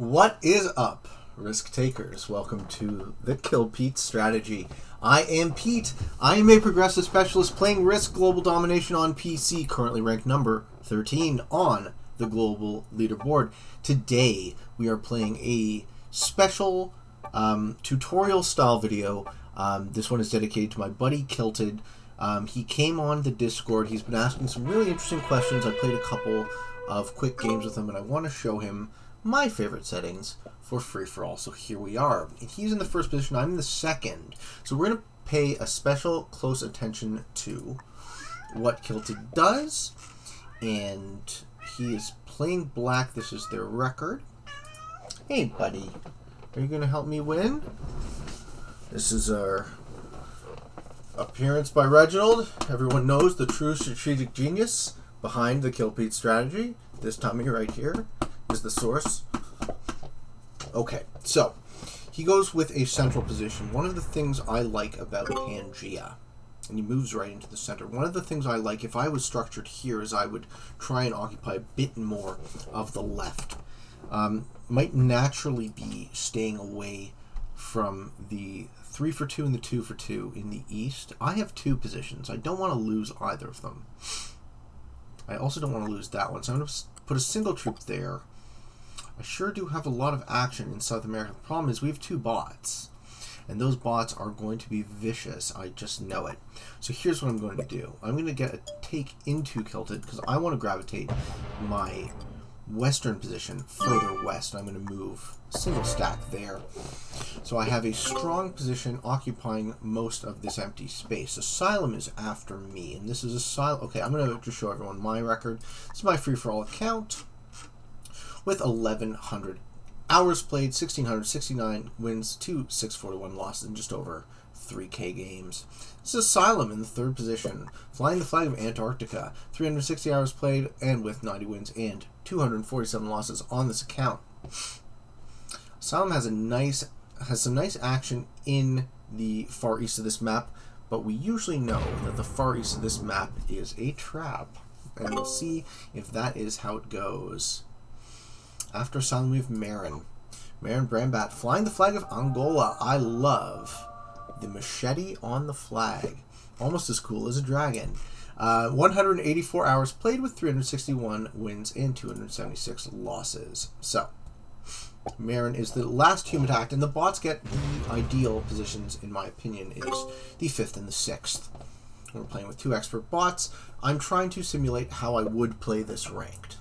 What is up, risk takers? Welcome to the Kill Pete strategy. I am Pete. I am a progressive specialist playing Risk Global Domination on PC, currently ranked number 13 on the global leaderboard. Today we are playing a special tutorial style video. This one is dedicated to my buddy Kylted. He came on the Discord. He's been asking some really interesting questions. I played a couple of quick games with him, and I want to show him my favorite settings for free-for-all. So here we are. He's in the first position. I'm in the second. So we're going to pay a special close attention to what Kylted does. And he is playing black. This is their record. Hey, buddy. Are you going to help me win? This is our appearance by Reginald. Everyone knows the true strategic genius behind the Kill Pete strategy. This tummy right here is the source. Okay, so he goes with a central position. One of the things I like about Pangea, and he moves right into the center. One of the things I like, if I was structured here, is I would try and occupy a bit more of the left. Might naturally be staying away from the 3 for 2 and the 2 for 2 in the east. I have two positions. I don't want to lose either of them. I also don't want to lose that one, so I'm going to put a single troop there. I sure do have a lot of action in South America. The problem is we have two bots, and those bots are going to be vicious. I just know it. So here's what I'm going to do. I'm going to get a take into Kylted because I want to gravitate my western position further west. I'm going to move a single stack there. So I have a strong position occupying most of this empty space. Asylum is after me, and this is Asylum. Okay, I'm going to just show everyone my record. This is my free-for-all account with 1,100 hours played, 1,669 wins, 641 losses, and just over 3K games. This is Asylum in the third position, flying the flag of Antarctica, 360 hours played, and with 90 wins and 247 losses on this account. Asylum has some nice action in the far east of this map, but we usually know that the far east of this map is a trap, and we'll see if that is how it goes. After Asylum, we have Maren. Maren Brahmbhatt, flying the flag of Angola. I love the machete on the flag. Almost as cool as a dragon. 184 hours played with 361 wins and 276 losses. So, Maren is the last human attacked, and the bots get the ideal positions, in my opinion, is the 5th and the 6th. We're playing with two expert bots. I'm trying to simulate how I would play this ranked.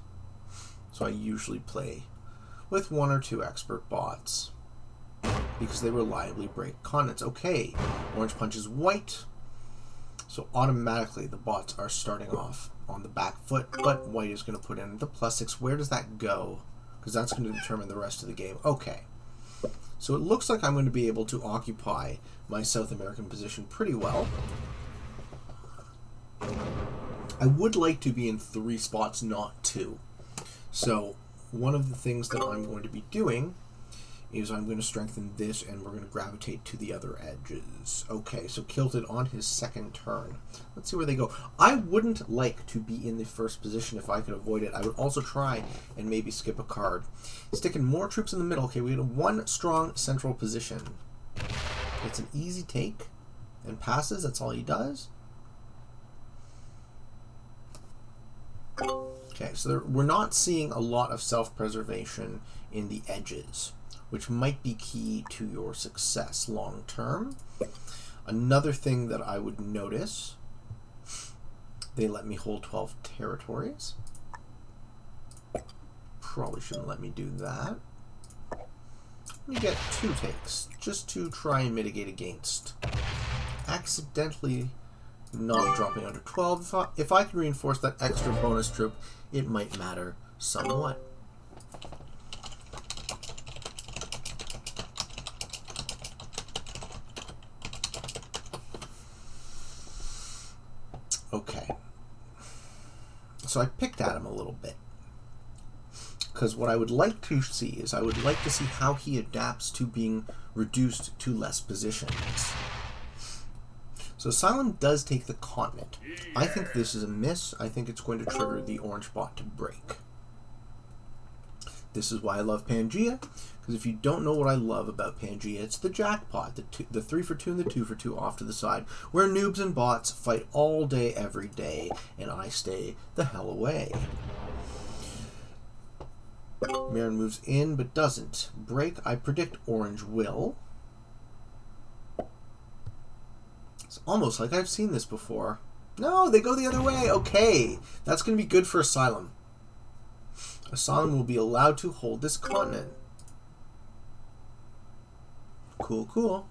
So I usually play with 1 or 2 expert bots because they reliably break continents. Okay, orange punches white. So automatically the bots are starting off on the back foot, but white is going to put in the +6. Where does that go? Because that's going to determine the rest of the game. Okay. So it looks like I'm going to be able to occupy my South American position pretty well. I would like to be in 3 spots, not 2. So one of the things that I'm going to be doing is I'm going to strengthen this, and we're going to gravitate to the other edges. Okay, so Kylted on his second turn. Let's see where they go. I wouldn't like to be in the first position if I could avoid it. I would also try and maybe skip a card. Sticking more troops in the middle. Okay, we have 1 strong central position. It's an easy take and passes. That's all he does. Okay, so we're not seeing a lot of self-preservation in the edges, which might be key to your success long term. Another thing that I would notice, they let me hold 12 territories. Probably shouldn't let me do that. Let me get 2 takes, just to try and mitigate against accidentally not dropping under 12. If I can reinforce that extra bonus troop, it might matter somewhat. Okay. So I picked at him a little bit, because what I would like to see is I would like to see how he adapts to being reduced to less positions. So Asylum does take the continent. I think this is a miss. I think it's going to trigger the orange bot to break. This is why I love Pangea, because if you don't know what I love about Pangea, it's the jackpot, the 3 for 2 and the 2 for 2 off to the side, where noobs and bots fight all day, every day, and I stay the hell away. Maren moves in, but doesn't break. I predict orange will. It's almost like I've seen this before. No, they go the other way. Okay, that's going to be good for Asylum. Asylum will be allowed to hold this continent. Cool, cool.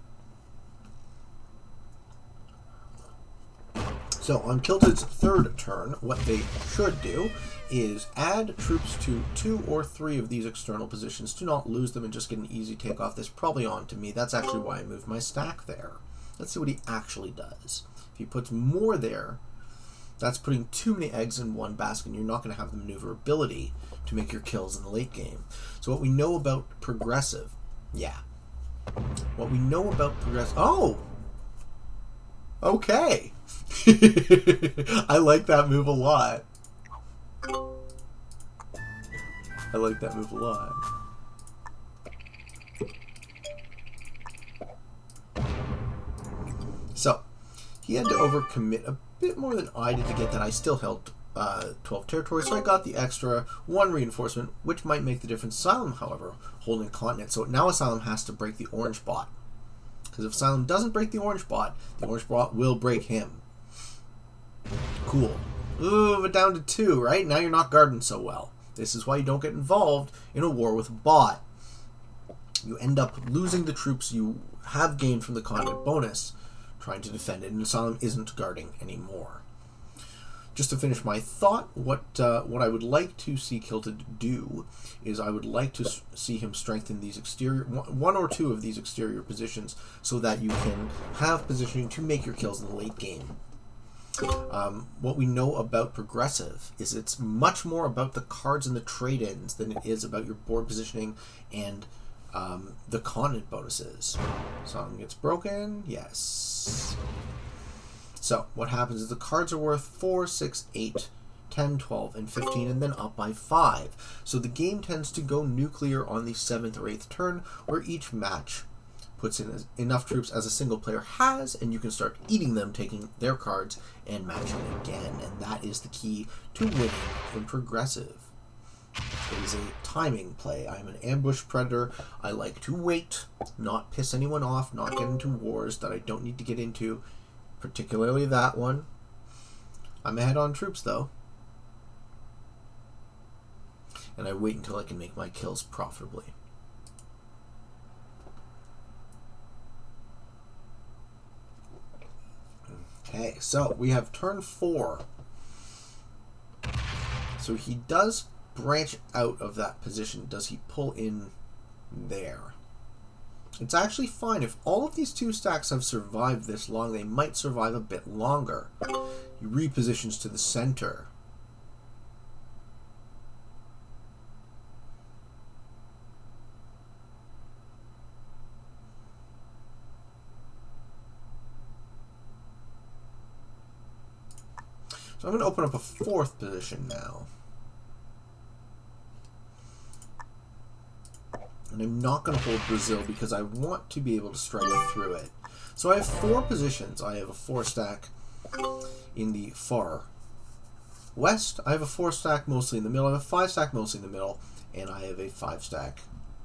So on Kylted's third turn, what they should do is add troops to 2 or 3 of these external positions. Do not lose them and just get an easy take off. This probably on to me. That's actually why I moved my stack there. Let's see what he actually does. If he puts more there, that's putting too many eggs in one basket, and you're not going to have the maneuverability to make your kills in the late game. So what we know about progressive, what we know about progressive, okay. I like that move a lot. I like that move a lot. So, he had to overcommit a bit more than I did to get that. I still held 12 territories, so I got the extra 1 reinforcement, which might make the difference. Asylum, however, holding continent. So now Asylum has to break the orange bot. Because if Asylum doesn't break the orange bot will break him. Cool. Ooh, but down to 2, right? Now you're not guarding so well. This is why you don't get involved in a war with a bot. You end up losing the troops you have gained from the continent bonus trying to defend it, and Asylum isn't guarding anymore. Just to finish my thought, what I would like to see Kylted do is I would like to see him strengthen these exterior, 1 or 2 of these exterior positions, so that you can have positioning to make your kills in the late game. What we know about progressive is it's much more about the cards and the trade-ins than it is about your board positioning and the continent bonuses. Song gets broken, yes. So what happens is the cards are worth 4, 6, 8, 10, 12, and 15, and then up by 5. So the game tends to go nuclear on the 7th or 8th turn, where each match puts in enough troops as a single player has, and you can start eating them, taking their cards, and matching again. And that is the key to winning in progressive. It is a timing play. I'm an ambush predator. I like to wait, not piss anyone off, not get into wars that I don't need to get into, particularly that one. I'm ahead on troops, though. And I wait until I can make my kills profitably. Okay, so we have turn 4. So he does branch out of that position. Does he pull in there? It's actually fine. If all of these 2 stacks have survived this long, they might survive a bit longer. He repositions to the center. So I'm going to open up a 4th position now. And I'm not going to hold Brazil because I want to be able to strike through it. So I have 4 positions. I have a 4 stack in the far west. I have a 4 stack mostly in the middle. I have a 5 stack mostly in the middle. And I have a 5 stack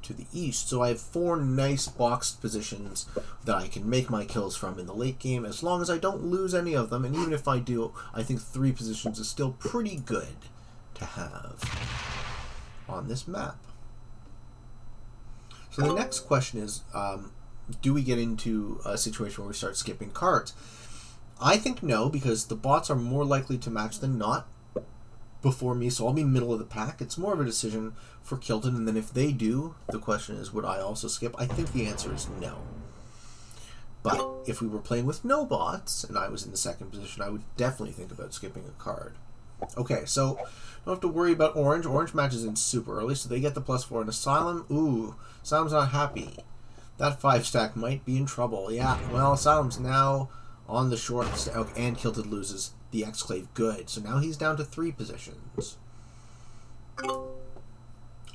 to the east. So I have 4 nice boxed positions that I can make my kills from in the late game, as long as I don't lose any of them. And even if I do, I think 3 positions is still pretty good to have on this map. So the next question is, do we get into a situation where we start skipping cards? I think no, because the bots are more likely to match than not before me, so I'll be middle of the pack. It's more of a decision for Kylted, and then if they do, the question is, would I also skip? I think the answer is no. But if we were playing with no bots, and I was in the 2nd position, I would definitely think about skipping a card. Okay, so don't have to worry about orange. Orange matches in super early, so they get the +4. And Asylum, ooh, Asylum's not happy. That 5 stack might be in trouble. Yeah, well, Asylum's now on the short stack, and Kylted loses the exclave. Good. So now he's down to 3 positions.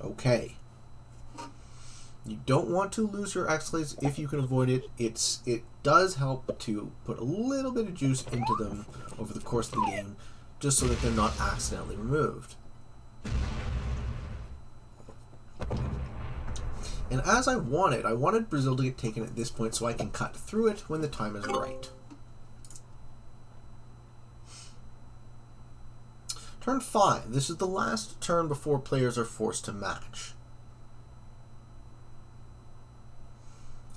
Okay. You don't want to lose your escalates if you can avoid it. It does help to put a little bit of juice into them over the course of the game, just so that they're not accidentally removed. And as I wanted Brazil to get taken at this point so I can cut through it when the time is right. Turn 5. This is the last turn before players are forced to match.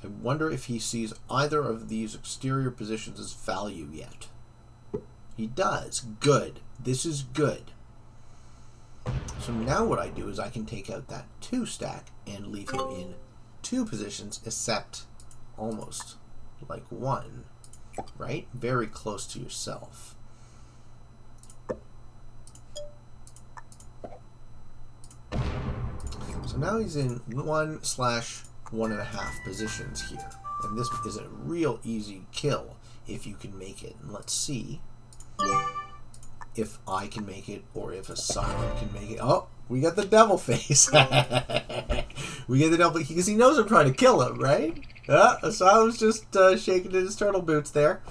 I wonder if he sees either of these exterior positions as value yet. He does. Good. This is good. So now what I do is I can take out that 2 stack and leave him in 2 positions, except almost like 1, right? Very close to yourself. So now he's in 1/1.5 positions here. And this is a real easy kill if you can make it. And let's see if I can make it or if Asylum can make it. Oh, we got the devil face. We get the devil because he knows I'm trying to kill him, right? Asylum's just shaking in his turtle boots there.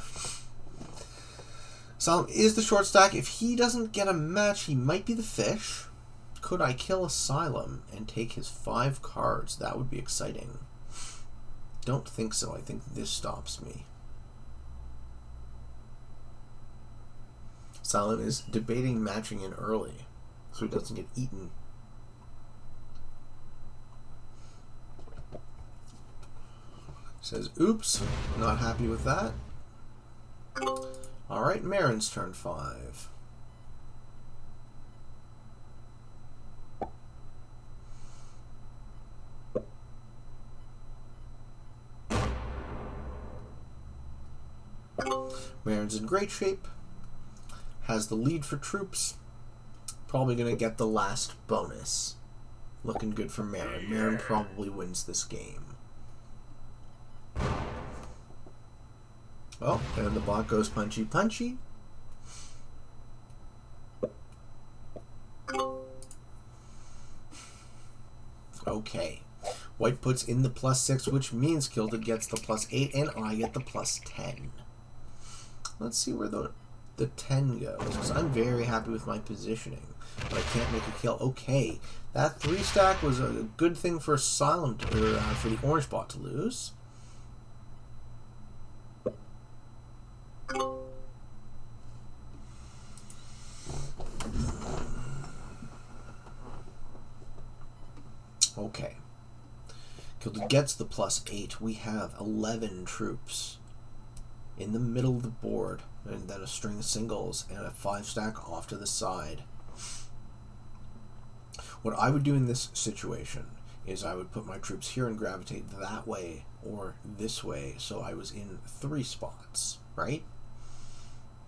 Asylum is the short stack. If he doesn't get a match, he might be the fish. Could I kill Asylum and take his 5 cards? That would be exciting. Don't think so. I think this stops me. Asylum is debating matching in early so he doesn't get eaten. Says, oops, not happy with that. Alright, Maren's turn 5. Maren's in great shape. Has the lead for troops. Probably going to get the last bonus. Looking good for Maren. Maren probably wins this game. Oh, and the bot goes punchy punchy. Okay. White puts in the +6, which means Kylted gets the +8, and I get the +10. Let's see where the 10 goes, because I'm very happy with my positioning, but I can't make a kill. Okay, that 3 stack was a good thing for Asylum, for the orange bot to lose. Okay. Kylted gets the +8. We have 11 troops in the middle of the board, and then a string of singles and a 5 stack off to the side. What I would do in this situation is I would put my troops here and gravitate that way or this way, so I was in 3 spots, right?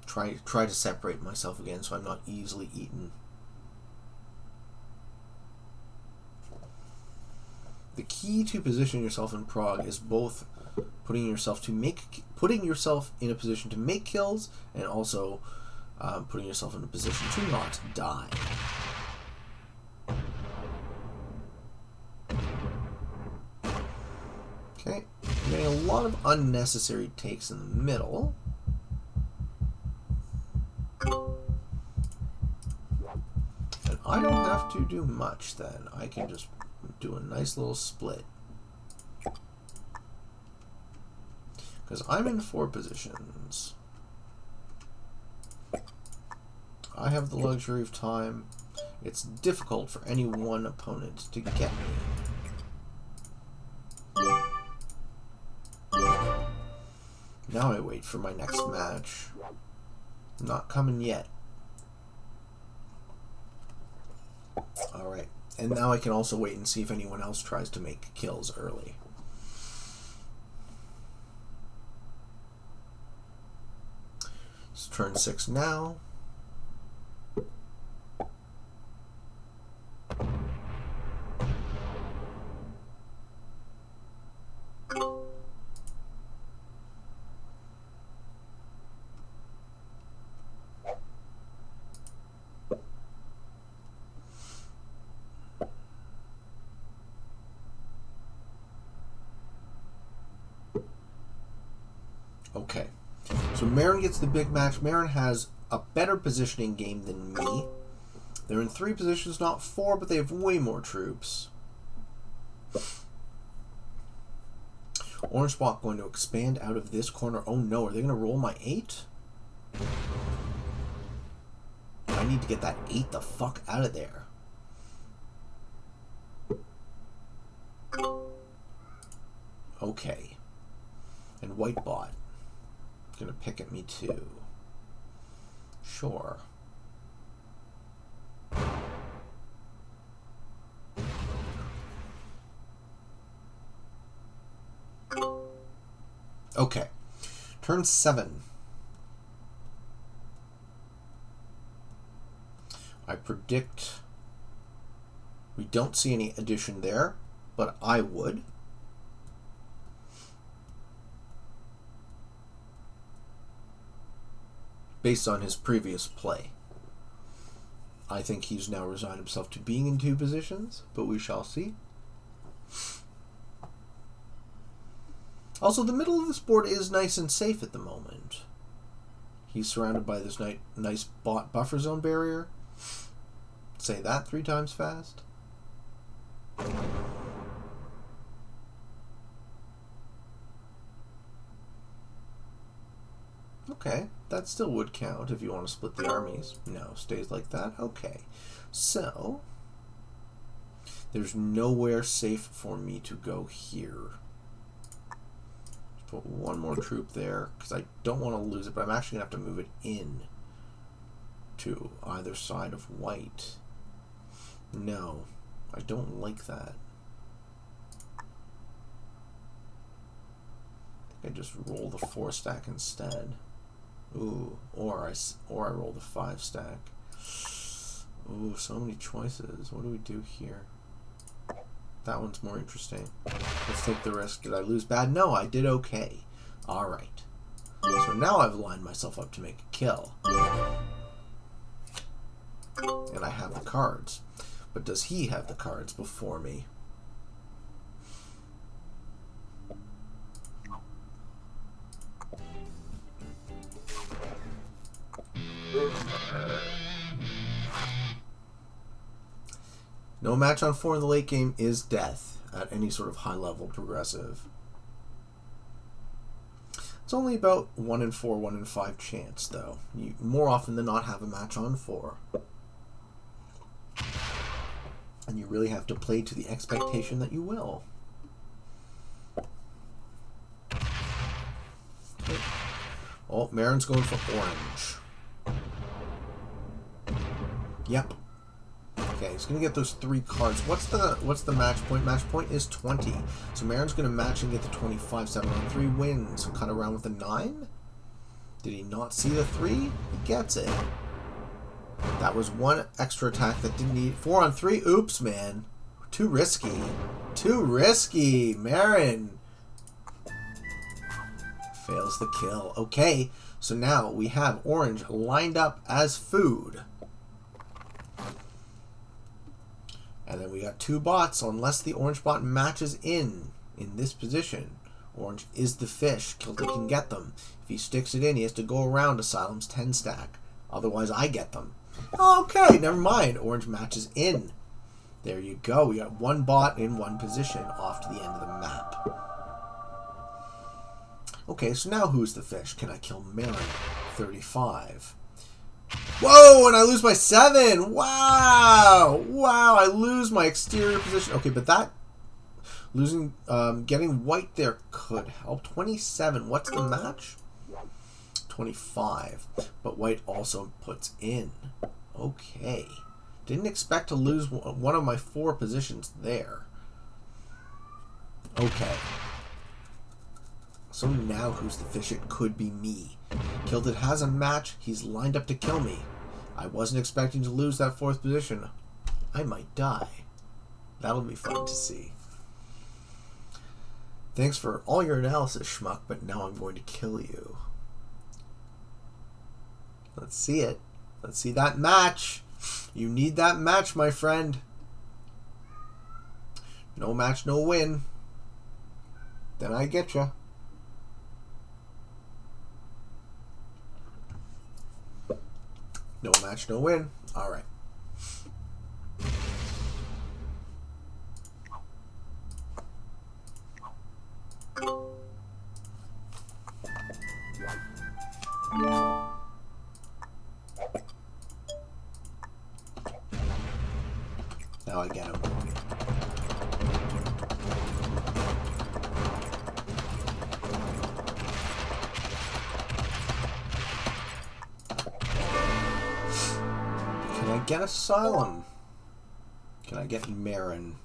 Try to separate myself again so I'm not easily eaten. The key to positioning yourself in Prague is both putting yourself in a position to make kills, and also putting yourself in a position to not die. Okay, I'm getting a lot of unnecessary takes in the middle. And I don't have to do much then. I can just do a nice little split. Because I'm in 4 positions. I have the luxury of time. It's difficult for any one opponent to get me. Now I wait for my next match. Not coming yet. Alright. And now I can also wait and see if anyone else tries to make kills early. It's turn 6 now. Okay. So Maren gets the big match. Maren has a better positioning game than me. They're in 3 positions, not 4, but they have way more troops. Orange spot going to expand out of this corner. Oh no, are they going to roll my 8? I need to get that 8 the fuck out of there. Okay. And white bot. Gonna pick at me too. Sure. Okay. Turn 7. I predict we don't see any addition there, but I would. Based on his previous play. I think he's now resigned himself to being in 2 positions, but we shall see. Also, the middle of this board is nice and safe at the moment. He's surrounded by this nice buffer zone barrier. Say that 3 times fast. Okay, that still would count if you want to split the armies. No, stays like that. Okay, so there's nowhere safe for me to go here. Let's put 1 more troop there because I don't want to lose it, but I'm actually going to have to move it in to either side of white. No, I don't like that. I just roll the 4 stack instead. Ooh, or I roll the 5 stack. Ooh, so many choices. What do we do here? That one's more interesting. Let's take the risk. Did I lose bad? No, I did okay. Alright. So now I've lined myself up to make a kill. And I have the cards. But does he have the cards before me? No match on 4 in the late game is death at any sort of high-level progressive. It's only about 1 in 4, 1 in 5 chance, though. You more often than not have a match on 4. And you really have to play to the expectation that you will. Okay. Oh, Maren's going for orange. Yep. Okay, he's gonna get those 3 cards. What's the match point? Match point is 20. So Maren's gonna match and get the 25. 7 on 3 wins. So cut around with a 9. Did he not see the 3? He gets it. That was 1 extra attack that didn't need 4 on 3. Oops, man. Too risky. Too risky. Maren fails the kill. Okay, so now we have orange lined up as food. And then we got 2 bots, so unless the orange bot matches in this position, orange is the fish. Kylted can get them. If he sticks it in, he has to go around Asylum's 10 stack. Otherwise, I get them. Okay, never mind. Orange matches in. There you go. We got 1 bot in 1 position off to the end of the map. Okay, so now who's the fish? Can I kill Maren? 35. Whoa, and I lose by 7. Wow. Wow, I lose my exterior position. Okay, but that losing, getting white there could help. 27. What's the match? 25. But white also puts in. Okay. Didn't expect to lose one of my 4 positions there. Okay. So now who's the fish? It could be me. Kylted has a match. He's lined up to kill me. I wasn't expecting to lose that 4th position. I might die. That'll be fun to see. Thanks for all your analysis, schmuck, but now I'm going to kill you. Let's see it. Let's see that match. You need that match, my friend. No match, no win. Then I get ya. No match, no win. All right. Now I get him. Can I get Asylum? Can I get Maren?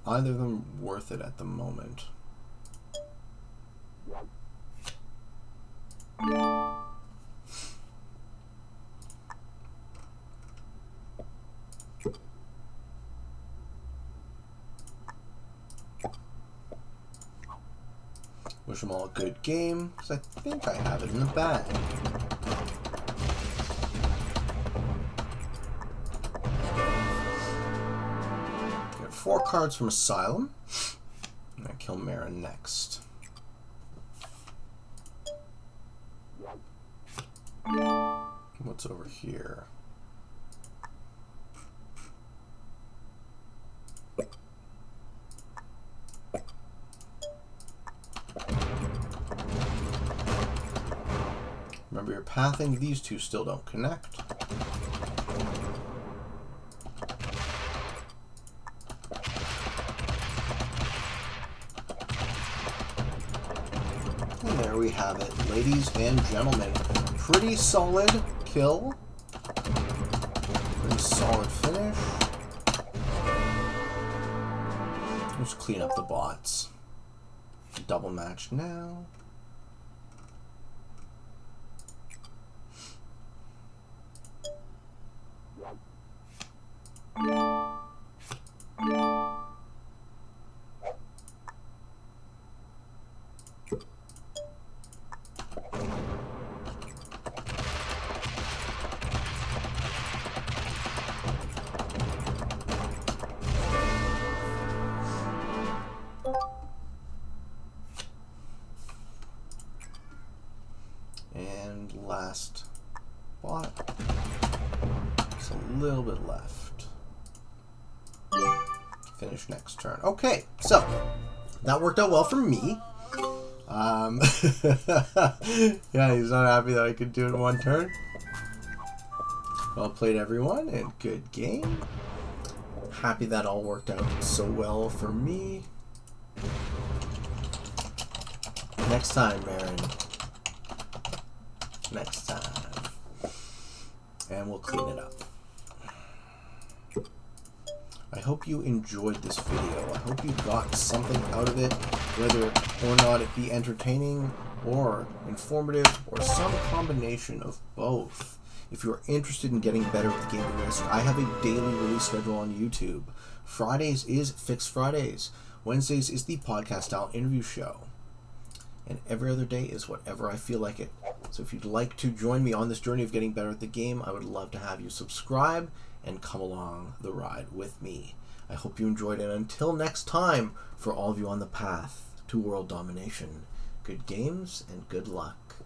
Either of them worth it at the moment. Wish them all a good game, because I think I have it in the bag. Get 4 cards from Asylum. And I kill Maren next. What's over here? Remember your pathing, these two still don't connect. And there we have it, ladies and gentlemen. Pretty solid kill. Pretty solid finish. Let's clean up the bots. Double match now. And last bot. Just a little bit left. Finish next turn. Okay, so that worked out well for me. Yeah, he's not happy that I could do it in one turn. Well played, everyone, and good game. Happy that all worked out so well for me. Next time, Maren. Next time. And we'll clean it up. I hope you enjoyed this video. I hope you got something out of it, whether or not it be entertaining or informative or some combination of both. If you're interested in getting better with the game of Risk, I have a daily release schedule on YouTube. Fridays is Fixed Fridays. Wednesdays is the podcast-style interview show. And every other day is whatever I feel like it. So if you'd like to join me on this journey of getting better at the game, I would love to have you subscribe and come along the ride with me. I hope you enjoyed it. Until next time, for all of you on the path to world domination, good games and good luck.